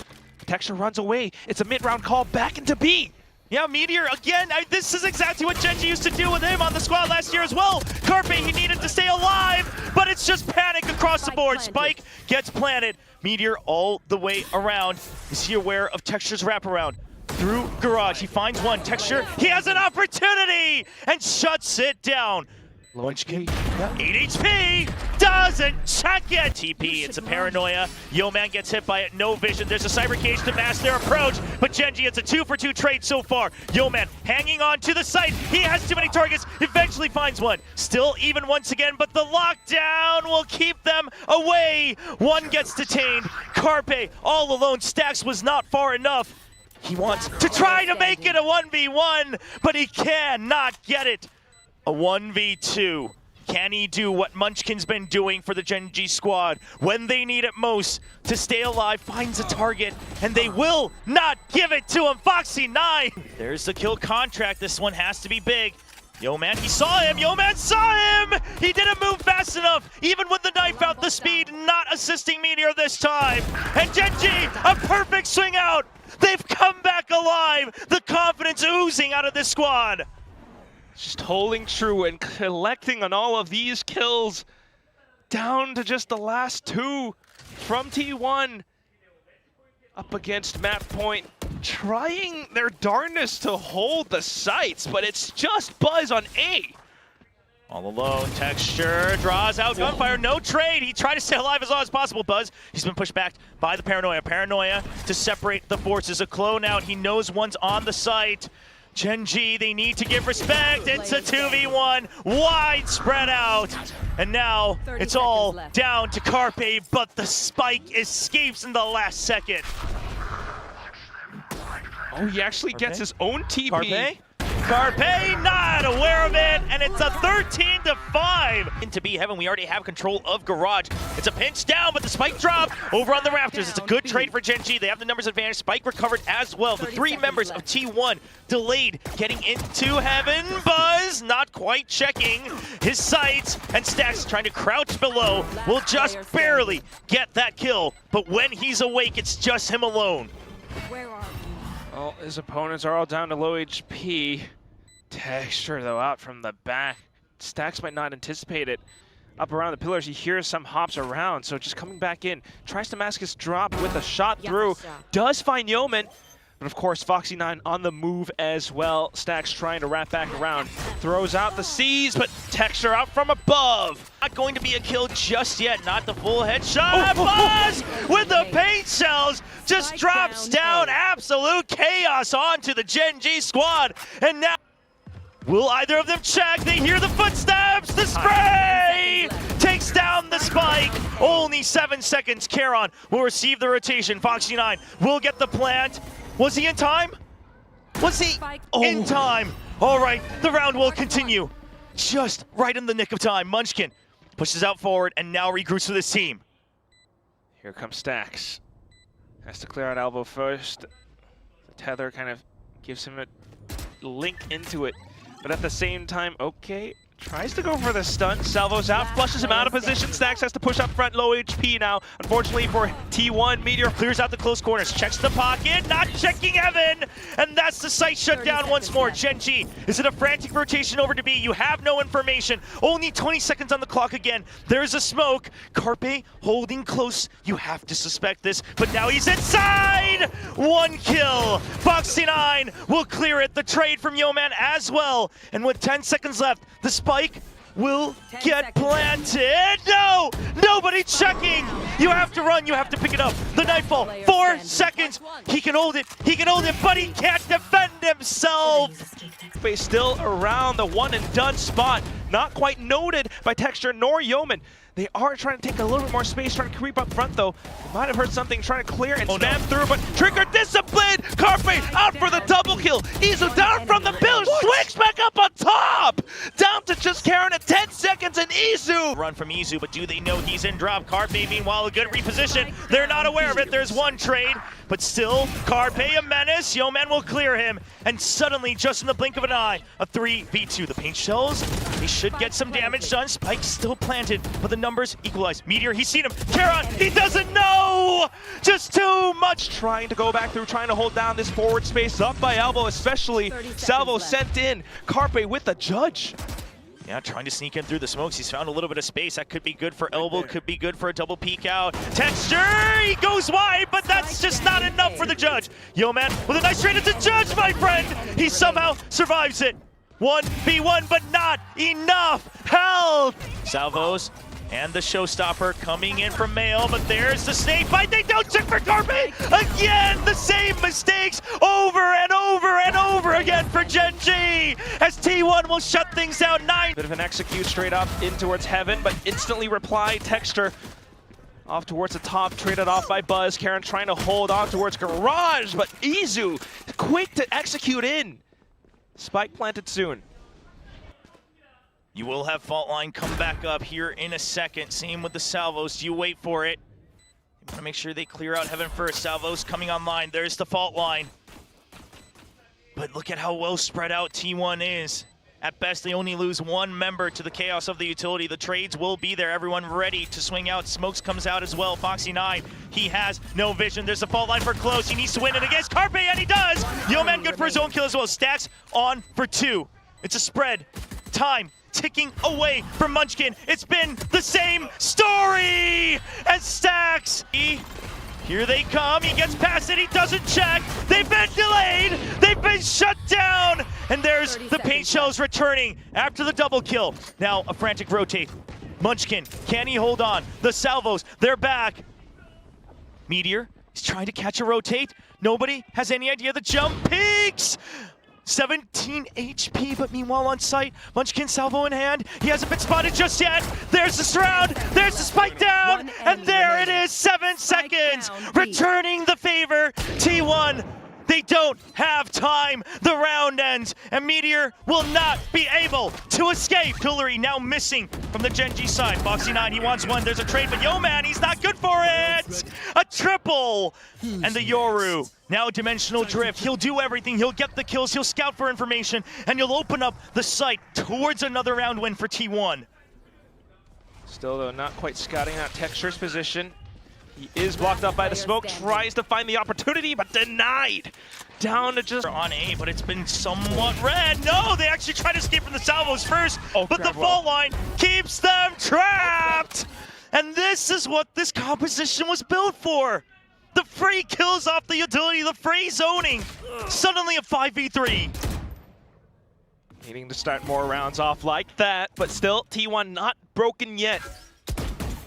Texture runs away. It's a mid-round call back into B. Yeah, Meteor, again, this is exactly what Gen.G used to do with him on the squad last year as well. Carpe, he needed to stay alive, but it's just panic across the board. Spike gets planted. Meteor all the way around. Is he aware of Texture's wraparound? Through Garage, he finds one. Texture, he has an opportunity and shuts it down. Munchkin, 8 HP, doesn't check it. TP, it's a paranoia. Yo-Man gets hit by it, no vision. There's a cyber cage to mask their approach, but Gen.G, it's a 2-for-2 trade so far. Yo-Man hanging on to the site. He has too many targets, eventually finds one. Still even once again, but the lockdown will keep them away. One gets detained. Carpe all alone. Stax was not far enough. He wants to try to make it a 1v1, but he cannot get it. A 1v2. Can he do what Munchkin's been doing for the Gen.G squad when they need it most to stay alive? Finds a target, and they will not give it to him. Foxy 9. There's the kill contract. This one has to be big. Yo-Man, he saw him. Yo-Man saw him. He didn't move fast enough. Even with the knife out, the speed not assisting Meteor this time. And Gen.G, a perfect swing out. They've come back alive! The confidence oozing out of this squad! Just holding true and collecting on all of these kills. Down to just the last two from T1. Up against Map Point, trying their darndest to hold the sights, but it's just Buzz on A. All alone, Texture draws out gunfire, no trade. He tried to stay alive as long as possible, Buzz. He's been pushed back by the Paranoia. Paranoia to separate the forces. A clone out, he knows one's on the site. Gen.G, they need to give respect. It's a 2v1, wide spread out. And now it's all down to Carpe, but the spike escapes in the last second. Oh, he actually gets his own TP. Carpe not aware of it, and it's a 13-5. Into B Heaven, we already have control of Garage. It's a pinch down, but the spike drop over on the Raptors. It's a good trade for Gen.G. They have the numbers advantage. Spike recovered as well. The three members of T1 delayed getting into Heaven. Buzz not quite checking his sights, and Stacks trying to crouch below will just barely get that kill. But when he's awake, it's just him alone. Where are you? Well, his opponents are all down to low HP. Texture, though, out from the back. Stacks might not anticipate it. Up around the pillars, he hears some hops around, so just coming back in. Tries to mask his drop with a shot through. Does find Yeoman, but of course, Foxy9 on the move as well. Stacks trying to wrap back around. Throws out the C's, but Texture out from above. Not going to be a kill just yet, not the full headshot. Buzz with the paint shells just drops down. Absolute chaos onto the Gen.G squad. And now, will either of them check? They hear the footsteps. The spray takes down the spike. Only 7 seconds. Karon will receive the rotation. Foxy9 will get the plant. Was he in time? Was he in time? All right, the round will continue. Just right in the nick of time. Munchkin pushes out forward and now regroups with his team. Here comes Stacks. Has to clear out elbow first. The tether kind of gives him a link into it. But at the same time, okay, tries to go for the stun. Salvo's out, flushes him out of position. Stacks has to push up front, low HP now. Unfortunately for T1, Meteor clears out the close corners, checks the pocket, not checking Evan, and that's the site shut down once more. Gen.G, is it a frantic rotation over to B? You have no information. Only 20 seconds on the clock again. There's a smoke. Carpe holding close. You have to suspect this, but now he's inside! 1 kill. Foxy9 will clear it. The trade from Yeoman as well. And with 10 seconds left, the spike will get planted. No! Nobody checking! You have to run, you have to pick it up. The Nightfall, 4 seconds. He can hold it, but he can't defend himself. Still around the one and done spot. Not quite noted by Texture nor Yeoman. They are trying to take a little bit more space, trying to creep up front though. They might have heard something, trying to clear and spam through, but Trigger disciplined! Carpe out for the double kill! Izu down from the pillar, swings back up on top! Down to just Karon at 10 seconds and Izu! Run from Izu, but do they know he's in drop? Carpe, meanwhile, a good reposition. They're not aware of it. There's one trade, but still, Carpe a menace. Yeoman will clear him, and suddenly, just in the blink of an eye, a 3v2. The paint shells, they should get some damage done. Spike still planted, but the numbers equalize. Meteor, he's seen him. Karon, he doesn't know! Just too much. Trying to go back through, trying to hold down this forward space, up by elbow especially. Salvo sent in. Carpe with the judge. Yeah, trying to sneak in through the smokes. He's found a little bit of space. That could be good for elbow, could be good for a double peek out. Texture, he goes wide, but that's just not enough for the judge. Yeoman with a nice trade at the judge, my friend. He somehow survives it. 1v1, but not enough health. Salvos and the showstopper coming in from Mail, but there's the snake bite. They don't check for Carpe. Again, the same mistakes over and over and over again for Gen.G, as T1 will shut things down. 9. Bit of an execute straight up in towards Heaven, but instantly reply. Texture off towards the top, traded off by Buzz. Karon trying to hold on towards Garage, but Izu quick to execute in. Spike planted soon. You will have fault line come back up here in a second. Same with the Salvos. You wait for it. You want to make sure they clear out Heaven first. Salvos coming online. There's the fault line. But look at how well spread out T1 is. At best, they only lose one member to the chaos of the utility. The trades will be there. Everyone ready to swing out. Smokes comes out as well. Foxy9, he has no vision. There's a fault line for close. He needs to win it against Carpe, and he does! Yeoman good for his own kill as well. Stacks on for 2. It's a spread. Time ticking away from Munchkin. It's been the same story as Stacks. Here they come, he gets past it, he doesn't check. They've been delayed, they've been shut down. And there's the paint shells returning after the double kill. Now a frantic rotate. Munchkin, can he hold on? The salvos, they're back. Meteor, he's trying to catch a rotate. Nobody has any idea the jump peaks. 17 HP, but meanwhile on site, Munchkin salvo in hand. He hasn't been spotted just yet. There's the surround, there's the spike down, and there it is, 7 seconds. Returning the favor, T1. They don't have time. The round ends, and Meteor will not be able to escape. Tillery now missing from the Gen.G side. Foxy9, he wants one. There's a trade, but Yeoman, he's not good for it. A triple, and the Yoru. Now Dimensional Drift, he'll do everything, he'll get the kills, he'll scout for information, and he'll open up the site towards another round win for T1. Still though, not quite scouting out Texture's position. He is blocked up by the smoke, tries to find the opportunity, but denied. Down to just on A, but it's been somewhat red. No, they actually try to escape from the salvos first, but the fault line keeps them trapped. And this is what this composition was built for. The free kills off the utility, the free zoning. Suddenly a 5v3. Needing to start more rounds off like that, but still T1 not broken yet.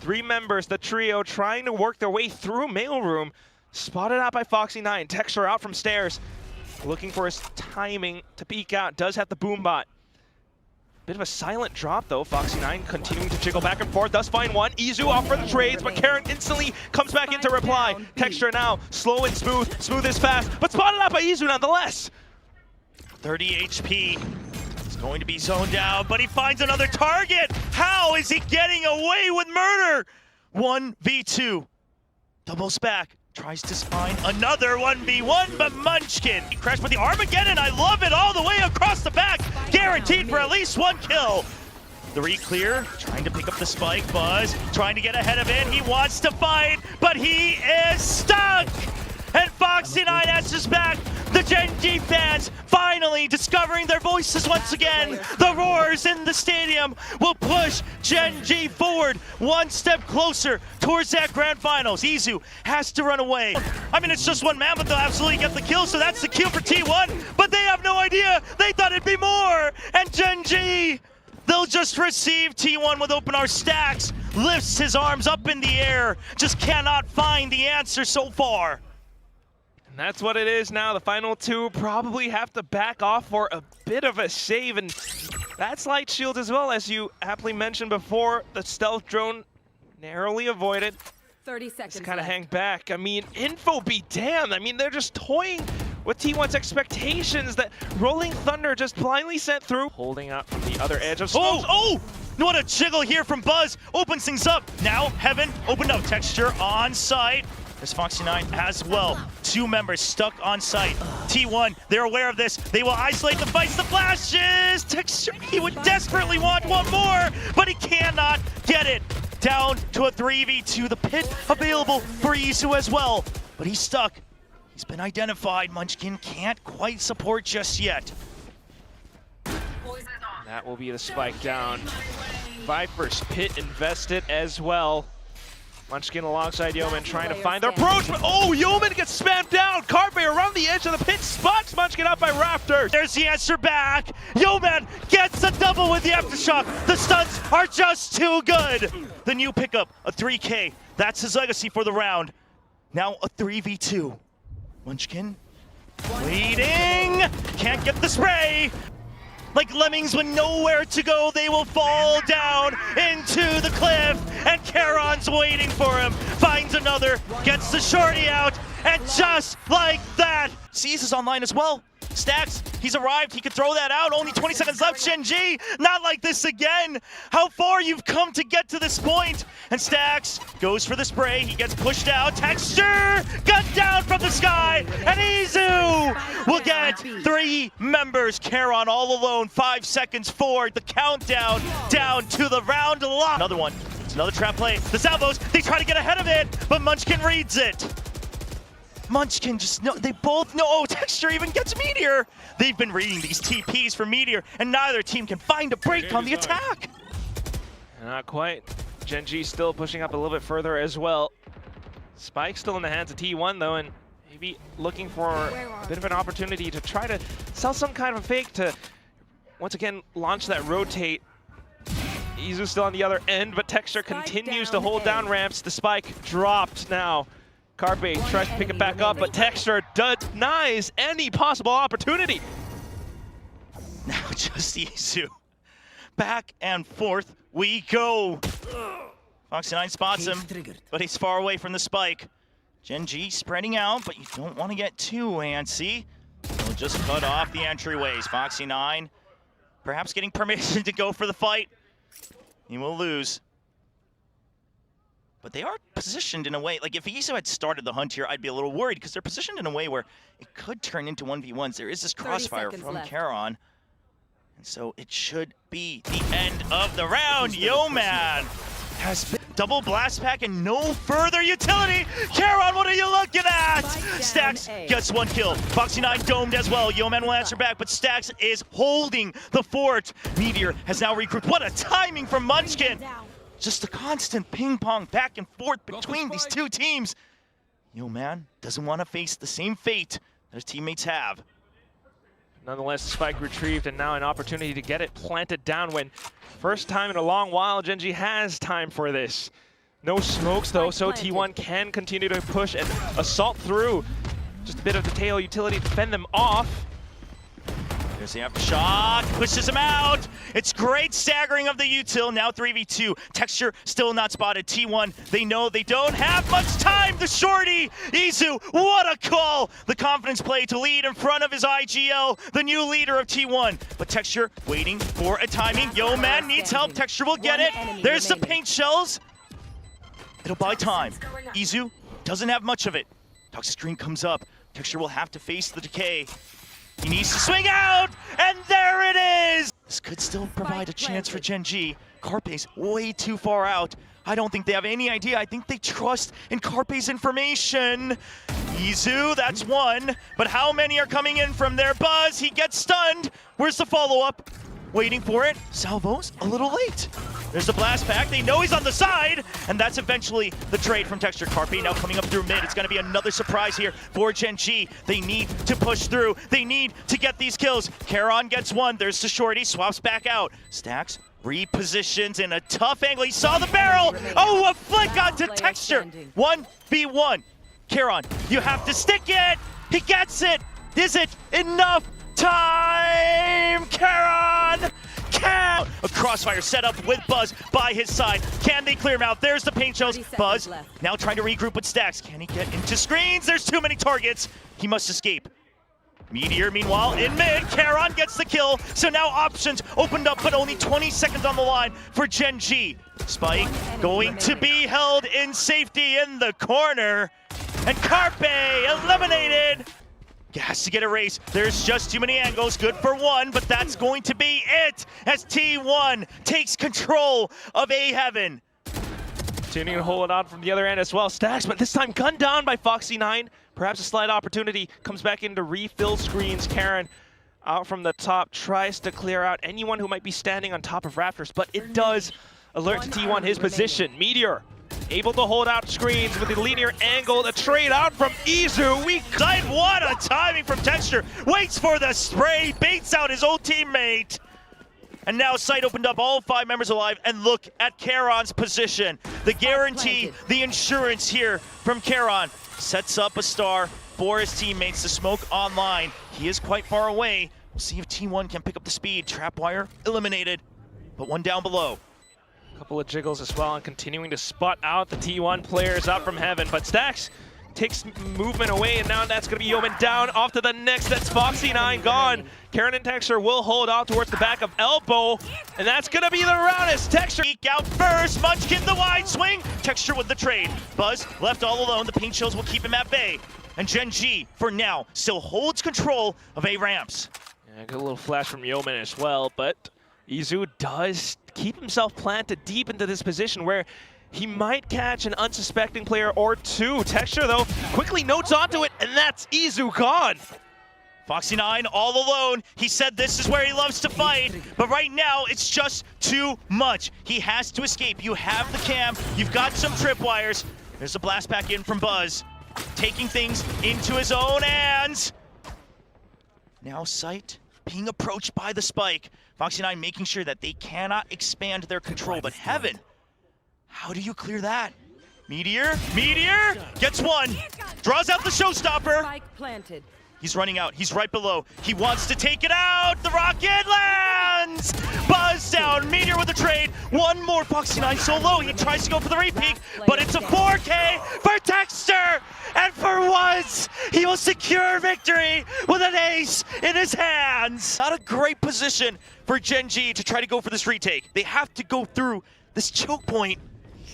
3 members, the trio, trying to work their way through mailroom. Spotted out by Foxy9. Texture out from stairs. Looking for his timing to peek out. Does have the boom bot. Bit of a silent drop though. Foxy9 continuing to jiggle back and forth. Does find one. Izu off for the trades, but Karen instantly comes back into reply. Texture now slow and smooth. Smooth is fast, but spotted out by Izu nonetheless. 30 HP. Going to be zoned out, but he finds another target. How is he getting away with murder? 1v2. Doubles back. Tries to find another 1v1, but Munchkin. He crashed with the Armageddon. I love it all the way across the back. Guaranteed for at least 1 kill. The re-clear, trying to pick up the spike. Buzz trying to get ahead of it. He wants to fight, but he is stuck. And Foxy9 answers back. The Gen.G fans finally discovering their voices once again. The roars in the stadium will push Gen.G forward 1 step closer towards that grand finals. Izu has to run away. I mean, it's just 1 man, but they'll absolutely get the kill, so that's the kill for T1. But they have no idea. They thought it'd be more. And Gen.G, they'll just receive. T1 with open R Stacks. Lifts his arms up in the air. Just cannot find the answer so far. And that's what it is now. The final 2 probably have to back off for a bit of a save, and that's light shield as well, as you aptly mentioned before. The stealth drone narrowly avoided. 30 seconds. Just kind of hang back. I mean, info be damned. I mean, they're just toying with T1's expectations that Rolling Thunder just blindly sent through. Holding out from the other edge of smoke. Oh! What a jiggle here from Buzz. Opens things up. Now Heaven opened up. Texture on site. There's Foxy9 as well. 2 members stuck on site. T1, they're aware of this. They will isolate the fights, the flashes. Texture, he would desperately want 1 more, but he cannot get it. Down to a 3v2. The pit available for Izu as well, but he's stuck. He's been identified. Munchkin can't quite support just yet. That will be the spike down. Viper's pit invested as well. Munchkin alongside Yeoman trying to find their approach, but oh, Yeoman gets spammed down. Carpe around the edge of the pit, spots Munchkin up by Raptors. There's the answer back. Yeoman gets a double with the aftershock. The stuns are just too good. The new pickup, a 3K. That's his legacy for the round. Now a 3v2. Munchkin waiting. Can't get the spray. Like lemmings with nowhere to go, they will fall down into the cliff, and Charon's waiting for him. Finds another, gets the shorty out, and just like that, Seize is online as well. Stacks, he's arrived. He could throw that out. Only 20 seconds left. Gen.G, not like this again. How far you've come to get to this point. And Stacks goes for the spray. He gets pushed out. Texture, gunned down from the sky. And Izu will get 3 members. Karon all alone. 5 seconds forward. The countdown down to the round lock. Another one. It's another trap play. The Salvos, they try to get ahead of it, but Munchkin reads it. Munchkin just know, they both know. Oh, Texture even gets Meteor. They've been reading these TPs for Meteor, and neither team can find a break on the attack. Not quite. Gen.G still pushing up a little bit further as well. Spike still in the hands of T1 though, and maybe looking for a bit of an opportunity to try to sell some kind of a fake to once again launch that rotate. Izu still on the other end, but Texture continues to hold down ramps. The spike dropped now. Carpe tries to pick it back up, but Texture denies any possible opportunity. Now just Izu. Back and forth we go. Foxy9 spots him, but he's far away from the spike. Gen.G spreading out, but you don't want to get too antsy. He'll just cut off the entryways. Foxy9 perhaps getting permission to go for the fight. He will lose. But they are positioned in a way, like if Izu had started the hunt here, I'd be a little worried because they're positioned in a way where it could turn into 1v1s. There is this crossfire from Karon. And so it should be the end of the round. Yo, man has been double blast pack and no further utility. Karon, what are you looking at? Stacks gets 1 kill. Foxy9 domed as well. Yo, man will answer back, but Stacks is holding the fort. Meteor has now regrouped. What a timing from Munchkin. Just a constant ping pong back and forth between these two teams. Yo, man doesn't want to face the same fate that his teammates have. Nonetheless, the spike retrieved and now an opportunity to get it planted down when first time in a long while Gen.G has time for this. No smokes though, so T1 can continue to push and assault through. Just a bit of the tail utility to fend them off. There's the aftershock, pushes him out. It's great staggering of the util, now 3v2. Texture still not spotted. T1, they know they don't have much time. The shorty, Izu, what a call. The confidence play to lead in front of his IGL, the new leader of T1. But Texture waiting for a timing. Yo, man needs help. Texture will get it. There's the paint shells. It'll buy time. Izu doesn't have much of it. Toxic screen comes up. Texture will have to face the decay. He needs to swing out, and there it is! This could still provide a chance for Gen.G. Carpe's way too far out. I don't think they have any idea. I think they trust in Carpe's information. Izu, that's 1. But how many are coming in from their buzz? He gets stunned. Where's the follow-up? Waiting for it. Salvo's a little late. There's the blast pack. They know he's on the side, and that's eventually the trade from Texture. Carpe now coming up through mid. It's going to be another surprise here for Gen.G. They need to push through. They need to get these kills. Karon gets 1. There's the shorty. Swaps back out. Stacks repositions in a tough angle. He saw the barrel. Oh, a flick onto Texture. 1v1. Karon, you have to stick it. He gets it. Is it enough time? Karon! A crossfire set up with Buzz by his side. Can they clear him out? There's the paint shells. Buzz now trying to regroup with Stacks. Can he get into screens? There's too many targets. He must escape. Meteor, meanwhile, in mid. Karon gets the kill. So now options opened up, but only 20 seconds on the line for Gen.G. Spike going to be held in safety in the corner. And Carpe eliminated. Has to get a race. There's just too many angles. Good for 1, but that's going to be it as T1 takes control of A Heaven. Continuing to hold it on from the other end as well. Stacks, but this time gunned down by Foxy9. Perhaps a slight opportunity. Comes back in to refill screens. Karon out from the top tries to clear out anyone who might be standing on top of rafters, but it does alert to T1 his position. Meteor able to hold out screens with the linear angle. The trade out from Izu. What a timing from Texture. Waits for the spray, baits out his old teammate. And now sight opened up, all 5 members alive, and look at Karon's position. The guarantee, the insurance here from Karon sets up a star for his teammates to smoke online. He is quite far away. We'll see if T1 can pick up the speed. Trapwire eliminated, but 1 down below. Couple of jiggles as well, and continuing to spot out the T1 players up from heaven. But Stacks takes movement away, and now that's going to be Yeoman down. Off to the next, that's Foxy9 gone. Karen and Texture will hold off towards the back of Elbow, and that's going to be the round as Texture. Eke out first, Munchkin the wide swing. Texture with the trade. Buzz left all alone, the paint chills will keep him at bay. And Gen.G, for now, still holds control of A ramps. Yeah, got a little flash from Yeoman as well, but Izu does keep himself planted deep into this position where he might catch an unsuspecting player or two. Texture, though, quickly notes onto it, and that's Izu gone. Foxy9 all alone. He said this is where he loves to fight, but right now it's just too much. He has to escape. You have the cam, you've got some tripwires. There's a blast back in from Buzz, taking things into his own hands. Now Sight being approached by the spike. Foxy9 making sure that they cannot expand their control, but Heaven, how do you clear that? Meteor gets one, draws out the showstopper. Spike planted. He's running out, he's right below. He wants to take it out, the rocket lands! Buzz down, Meteor with the trade. One more, Foxy9 so low, he tries to go for the repeat, but it's a 4K for Texture! And for once, he will secure victory with an ace in his hands! Not a great position for Gen.G to try to go for this retake. They have to go through this choke point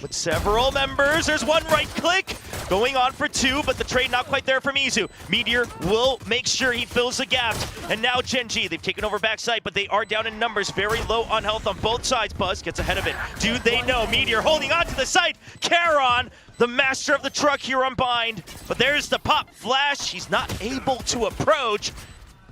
with several members. There's one right click, going on for two, but the trade not quite there from Izu. Meteor will make sure he fills the gap. And now Gen.G, they've taken over backside, but they are down in numbers, very low on health on both sides. Buzz gets ahead of it. Do they know? Meteor holding on to the site. Karon, the master of the truck here on bind. But there's the pop flash. He's not able to approach.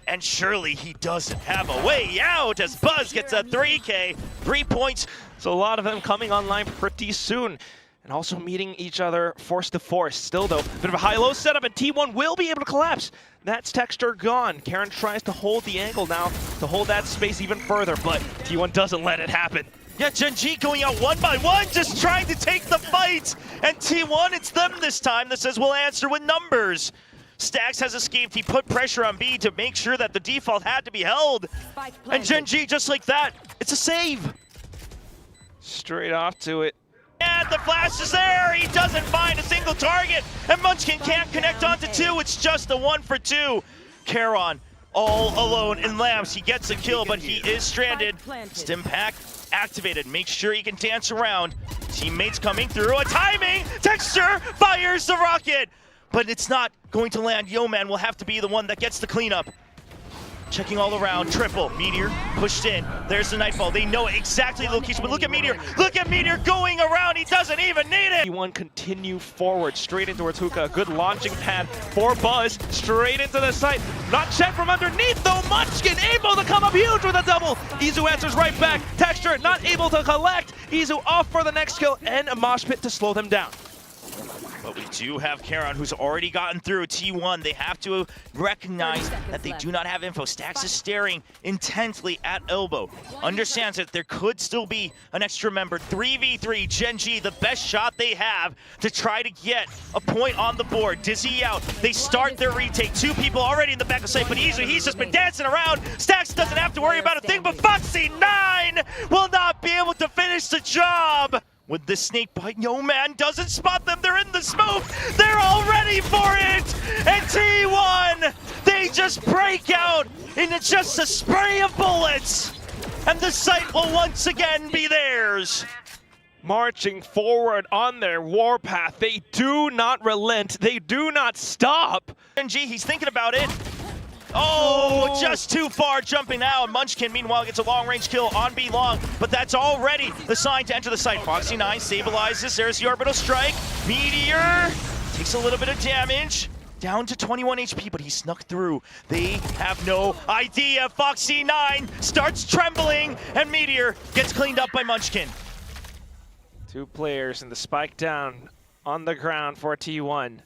And surely he doesn't have a way out as Buzz gets a 3K, 3 points. So a lot of them coming online pretty soon. And also meeting each other force to force. Still though, bit of a high-low setup, and T1 will be able to collapse. That's Texture gone. Karen tries to hold the angle now to hold that space even further, but T1 doesn't let it happen. Yeah, Gen.G going out one by one, just trying to take the fight. And T1, it's them this time that says we'll answer with numbers. Stax has escaped. He put pressure on B to make sure that the default had to be held. And Gen.G, just like that, it's a save. Straight off to it. And the flash is there. He doesn't find a single target. And Munchkin can't connect onto two. It's just a 1 for 2. Karon all alone in Lambs. He gets a kill, but he is stranded. Stim pack activated. Make sure he can dance around. Teammates coming through. A timing. Texture fires the rocket. But it's not going to land. Yeoman will have to be the one that gets the cleanup. Checking all around, triple. Meteor pushed in. There's the Nightfall. They know exactly the location, but look at Meteor. Look at Meteor going around. He doesn't even need it. T1 continue forward, straight in towards Hookah. Good launching pad for Buzz, straight into the site. Not checked from underneath though. Munchkin able to come up huge with a double. Izu answers right back. Texture not able to collect. Izu off for the next kill and a mosh pit to slow them down. But we do have Karon, who's already gotten through T1. They have to recognize that they do not have info. Stax is staring intently at Elbow. Understands that there could still be an extra member. 3v3, Gen.G, the best shot they have to try to get a point on the board. Dizzy out. They start their retake. 2 people already in the back of sight, but Izu, he's just been dancing around. Stax doesn't have to worry about a thing, but Foxy9 will not be able to finish the job. With the snake bite, Yeoman doesn't spot them. They're in the smoke. They're all ready for it. And T1, they just break out into just a spray of bullets. And the site will once again be theirs. Marching forward on their warpath. They do not relent. They do not stop. Gen.G, he's thinking about it. Oh, just too far jumping out. Munchkin, meanwhile, gets a long-range kill on B long, but that's already the sign to enter the site. Foxy9 stabilizes. There's the orbital strike. Meteor takes a little bit of damage. Down to 21 HP, but he snuck through. They have no idea. Foxy9 starts trembling, and Meteor gets cleaned up by Munchkin. 2 players and the spike down on the ground for T1.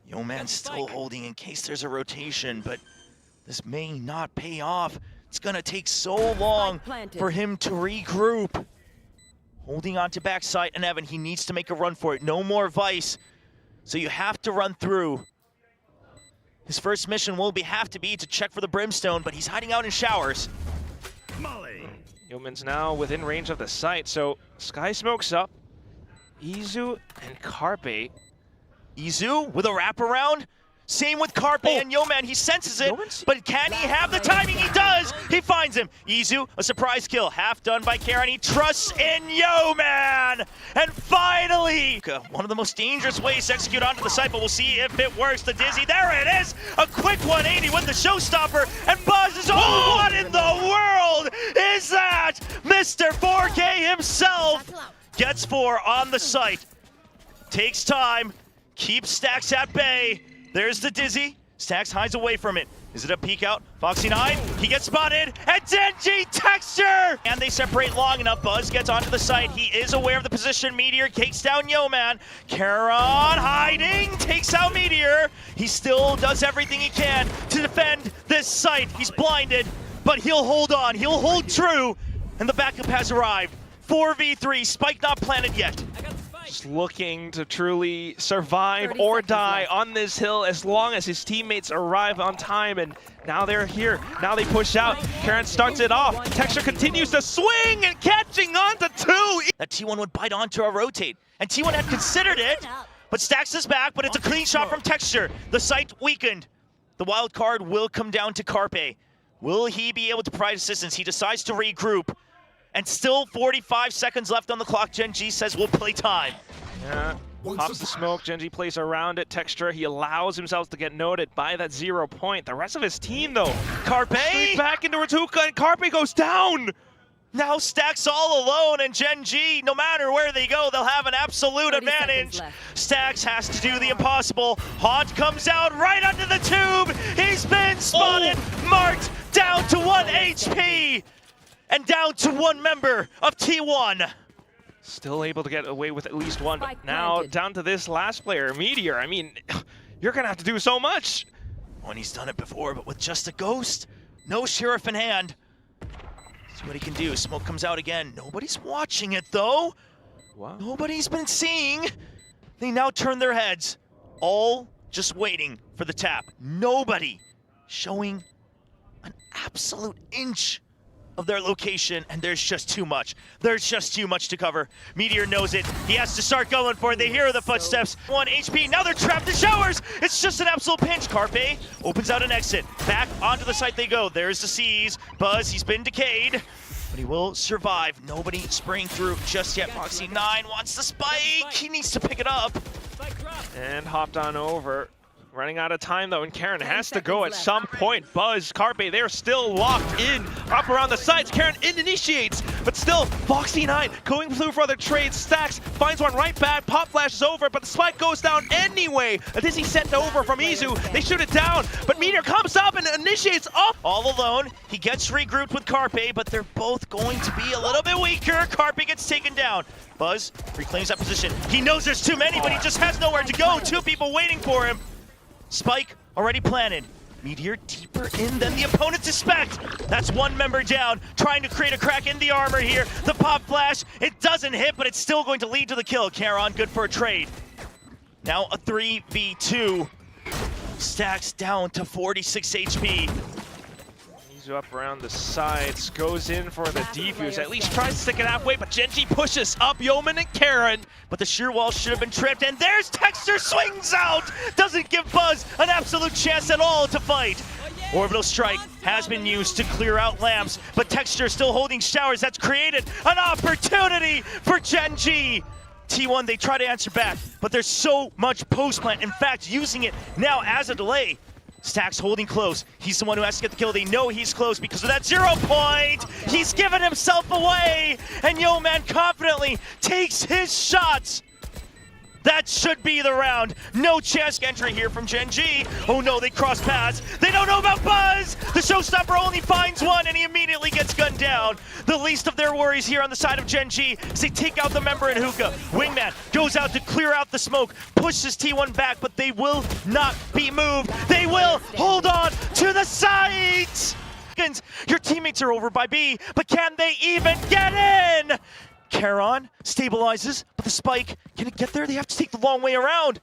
Yeoman's still holding in case there's a rotation, but this may not pay off. It's gonna take so long for him to regroup. Holding on to backside, and Evan, he needs to make a run for it. No more Vice, so you have to run through. His first mission will have to be to check for the Brimstone, but he's hiding out in showers. Yeoman's now within range of the site, so Sky smokes up. Izu and Carpe Izu with a wraparound. Same with Carpe and Yeoman. He senses it, but can he have the timing? He does. He finds him. Izu, a surprise kill. Half done by Karen. He trusts in Yeoman. And finally, one of the most dangerous ways to execute onto the site, but we'll see if it works. The Dizzy, there it is. A quick 180 with the showstopper. And Buzz is, oh, what in the world is that? Mr. 4K himself gets 4 on the site. Takes time, keeps Stacks at bay. There's the Dizzy. Stacks hides away from it. Is it a peek out? Foxy9, he gets spotted, and Gen.G texture! And they separate long enough. Buzz gets onto the site. He is aware of the position. Meteor takes down Yeoman. Karon hiding, takes out Meteor. He still does everything he can to defend this site. He's blinded, but he'll hold on. He'll hold true, and the backup has arrived. 4v3, Spike not planted yet. Just looking to truly survive or die left on this hill as long as his teammates arrive on time, and now they're here. Now they push out. Karon starts it off. Texture continues to swing and catching on to 2. That T1 would bite onto a rotate, and T1 had considered it, but Stacks is back, but it's a clean shot from Texture. The site weakened. The wild card will come down to Carpe. Will he be able to provide assistance? He decides to regroup. And still 45 seconds left on the clock. Gen.G says we'll play time. Yeah, pops the smoke. Gen.G plays around it. Texture, he allows himself to get noted by that 0 point. The rest of his team, though, Carpe straight back into Ratuka, and Carpe goes down. Now Stacks all alone, and Gen.G, no matter where they go, they'll have an absolute advantage. Stacks has to do the impossible. Haunt comes out right under the tube. He's been spotted, marked, down to 1 HP. And down to 1 member of T1. Still able to get away with at least 1, but now down to this last player, Meteor. I mean, you're gonna have to do so much. When he's done it before, but with just a ghost, no sheriff in hand. See what he can do. Smoke comes out again. Nobody's watching it though. Wow. Nobody's been seeing. They now turn their heads, all just waiting for the tap. Nobody showing an absolute inch of their location, and there's just too much. There's just too much to cover. Meteor knows it. He has to start going for it. They hear the footsteps. 1 HP. Now they're trapped in showers. It's just an absolute pinch. Carpe opens out an exit. Back onto the site they go. There's the C's. Buzz, he's been decayed, but he will survive. Nobody spraying through just yet. Foxy9 wants the spike. He needs to pick it up. And hopped on over. Running out of time though, and Karon has to go at some point. Buzz, Carpe, they're still locked in up around the sides. Karon initiates, but still Foxy9 going through for other trades. Stacks finds one right back, pop flashes over, but the spike goes down anyway. A Dizzy sent over from Izu. They shoot it down, but Meteor comes up and initiates up. All alone, he gets regrouped with Carpe, but they're both going to be a little bit weaker. Carpe gets taken down. Buzz reclaims that position. He knows there's too many, but he just has nowhere to go. 2 people waiting for him. Spike already planted. Meteor deeper in than the opponents suspect. That's 1 member down, trying to create a crack in the armor here. The pop flash, it doesn't hit, but it's still going to lead to the kill. Karon good for a trade. Now a 3v2. Stacks down to 46 HP. Izu up around the sides, goes in for the defuse, at least tries to stick it halfway, but Gen.G pushes up Yeoman and Karon. But the sheer wall should have been tripped, and there's Texture, swings out! Doesn't give Buzz an absolute chance at all to fight. Orbital Strike has been used to clear out lamps, but Texture still holding showers. That's created an opportunity for Gen.G. T1, they try to answer back, but there's so much post-plant. In fact, using it now as a delay. Stacks holding close. He's the one who has to get the kill. They know he's close because of that 0 point. He's given himself away, and Yeoman confidently takes his shots. That should be the round. No chance entry here from Gen.G. Oh no, they cross paths. They don't know about Buzz. The showstopper only finds 1, and he immediately gets gunned down. The least of their worries here on the side of Gen.G as they take out the member in hookah. Wingman goes out to clear out the smoke, pushes T1 back, but they will not be moved. They will hold on to the site. Your teammates are over by B, but can they even get in? Karon stabilizes, but the spike, can it get there? They have to take the long way around.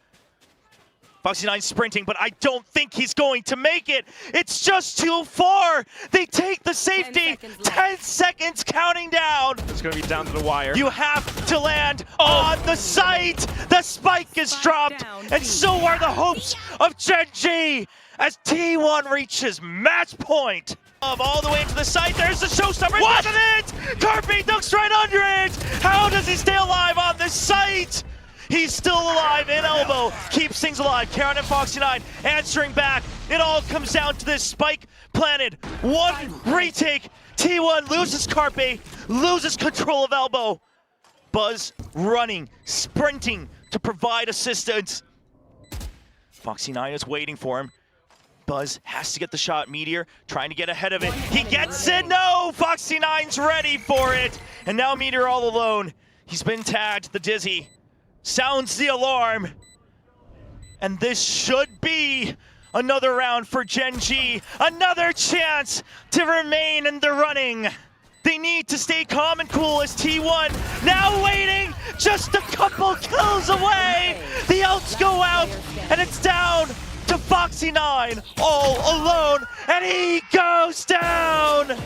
Foxy 9 sprinting, but I don't think he's going to make it. It's just too far. They take the safety. 10 seconds counting down. It's going to be down to the wire. You have to land on the site. The spike is dropped, and so are the hopes of Gen.G as T1 reaches match point. All the way into the site, there's the showstopper. What? Doesn't it? Carpe ducks right under it. How does he stay alive on this site? He's still alive in elbow, keeps things alive. Karen and Foxy 9 answering back. It all comes down to this spike planted. One retake. T1 loses Carpe, loses control of elbow. Buzz running, sprinting to provide assistance. Foxy 9 is waiting for him. Buzz has to get the shot. Meteor trying to get ahead of it. He gets it. No! Foxy 9's ready for it. And now Meteor all alone. He's been tagged. The Dizzy sounds the alarm. And this should be another round for Gen.G. Another chance to remain in the running. They need to stay calm and cool as T1 now waiting, just a couple kills away. The outs go out, and it's down to Foxy 9 all alone, and he goes down.